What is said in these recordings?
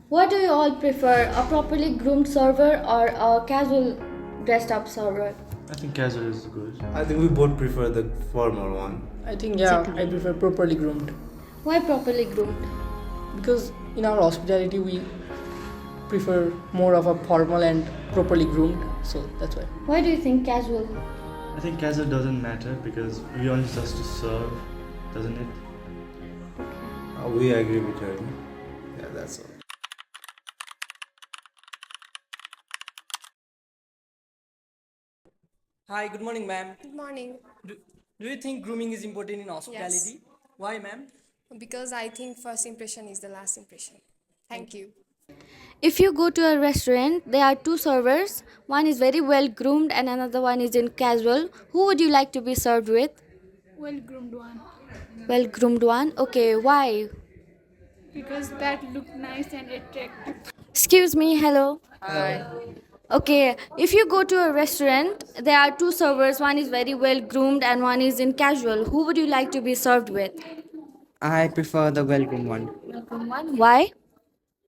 What do you all prefer, a properly groomed server or a casual dressed up server? I think casual is good. I think we both prefer the formal one. I think I prefer properly groomed Why properly groomed? because in our hospitality we prefer more of a formal and properly groomed, so that's why. Why do you think casual? I think casual doesn't matter because we only just to serve, doesn't it? We agree with her. Yeah, that's all. Hi, good morning, ma'am. Good morning. Do you think grooming is important in hospitality? Yes. Why, ma'am? Because I think first impression is the last impression. Thank you. If you go to a restaurant, there are two servers. One is very well groomed and another one is in casual. Who would you like to be served with? Well groomed one, Well groomed one. Okay, why? because that look nice and attractive. Excuse me, hello. Hi. Okay, if you go to a restaurant, there are two servers. One is very well groomed and one is in casual. Who would you like to be served with? I prefer the well-groomed one. Welcome one. Why?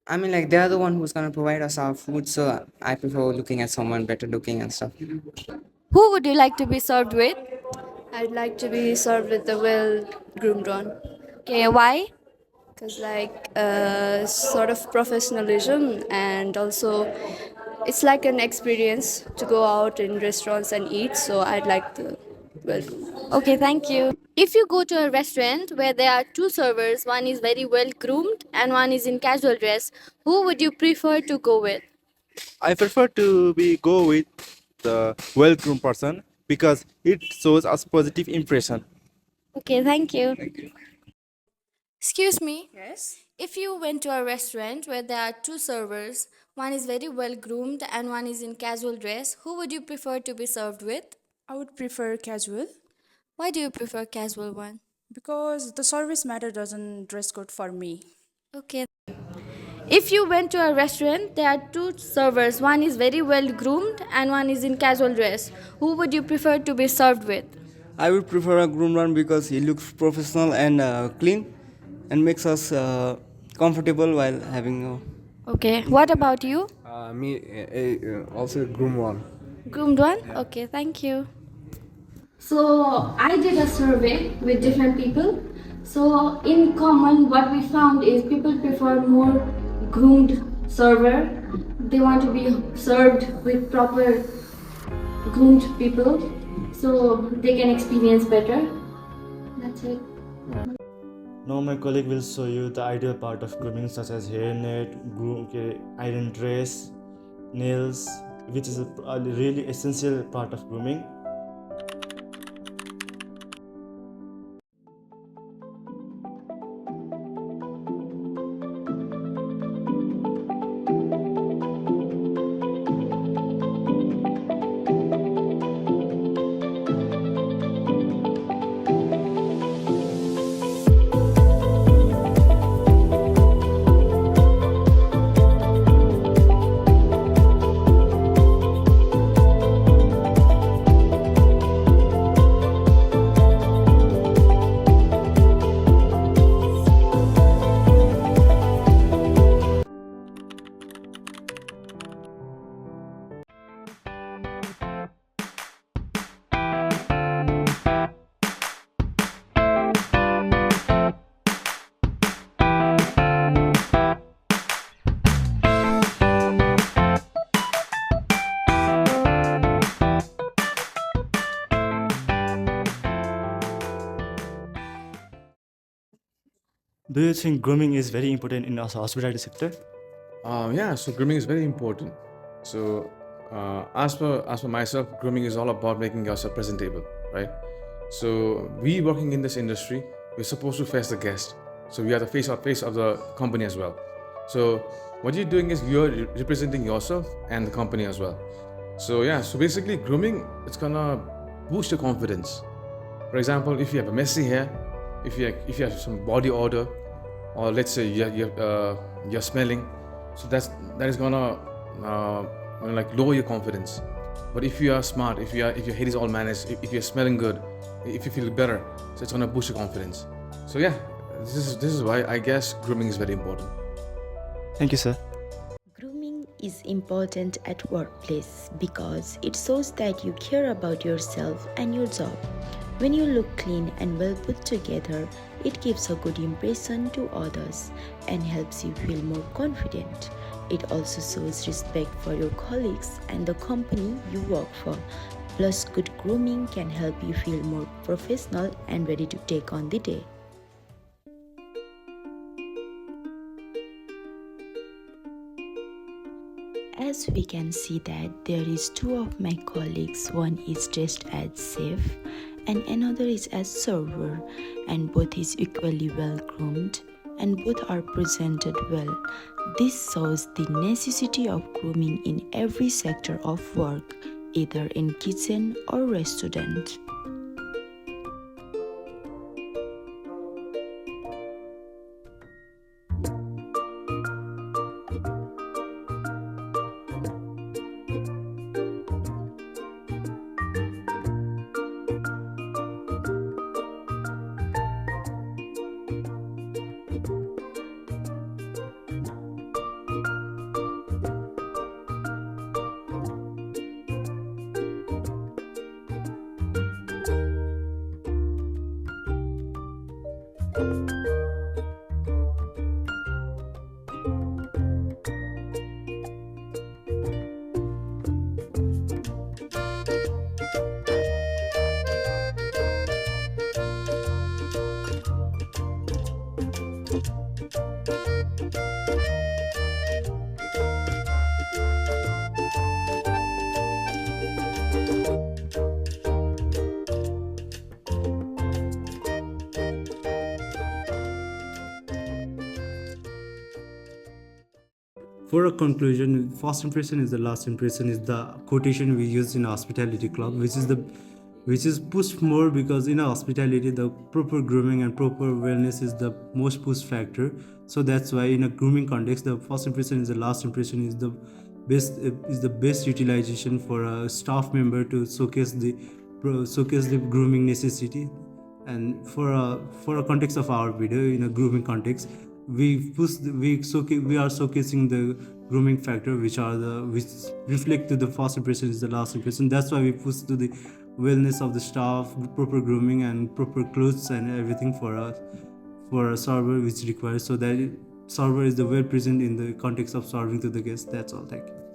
I mean, like they're the one who's gonna provide us our food, so I prefer looking at someone better looking and stuff. Who would you like to be served with? I'd like to be served with the well groomed one Okay, why? because, like, sort of professionalism, and also it's like an experience to go out in restaurants and eat. So I'd like the well groomed. Okay, thank you. If you go to a restaurant where there are two servers, one is very well groomed and one is in casual dress, who would you prefer to go with? I prefer to be go with the well-groomed person because it shows us positive impression. Okay, thank you. Excuse me. Yes. If you went to a restaurant where there are two servers, one is very well groomed and one is in casual dress, who would you prefer to be served with? I would prefer casual Why do you prefer casual one? because the service matter doesn't dress code for me. Okay. If you went to a restaurant, there are two servers. One is very well groomed and one is in casual dress. Who would you prefer to be served with? I would prefer a groomed one because he looks professional and clean and makes us comfortable while having a. Okay. What about you? Also groom one. Groomed one? Okay, thank you. So I did a survey with different people. So in common, what we found is people prefer more groomed server. They want to be served with proper groomed people, so they can experience better. That's it. Now my colleague will show you the ideal part of grooming such as hairnet, iron dress, nails, which is a really essential part of grooming. Do you think grooming is very important in our hospitality sector? Yeah, so grooming is very important. So, as per myself, grooming is all about making yourself presentable, right? So, we working in this industry, we're supposed to face the guest. So, we are the face of the company as well. So, what you're doing is you're representing yourself and the company as well. So, yeah, so basically, grooming it's gonna boost your confidence. For example, if you have a messy hair, if you have some body odor, or let's say you're smelling, so that is gonna like lower your confidence. But if you are smart, if your head is all managed, if you're smelling good, if you feel better, so it's gonna boost your confidence. So yeah, this is why I guess grooming is very important. Thank you, sir. is important at workplace because it shows that you care about yourself and your job. When you look clean and well put together, it gives a good impression to others and helps you feel more confident. It also shows respect for your colleagues and the company you work for. Plus, good grooming can help you feel more professional and ready to take on the day. As we can see that there is two of my colleagues, one is dressed as chef and another is as server, and both is equally well groomed and both are presented well. This shows the necessity of grooming in every sector of work, either in kitchen or restaurant. For a conclusion, first impression is the last impression is the quotation we use in hospitality club, which is pushed more because in a hospitality the proper grooming and proper wellness is the most push factor. So that's why in a grooming context, the first impression is the last impression is the best utilization for a staff member to showcase the grooming necessity. And for a context of our video, in a grooming context, we are showcasing the grooming factor which reflect to the first impression is the last impression. That's why we push to the wellness of the staff, proper grooming and proper clothes and everything for a server which requires, so that server is the well present in the context of serving to the guests. That's all. Thank you.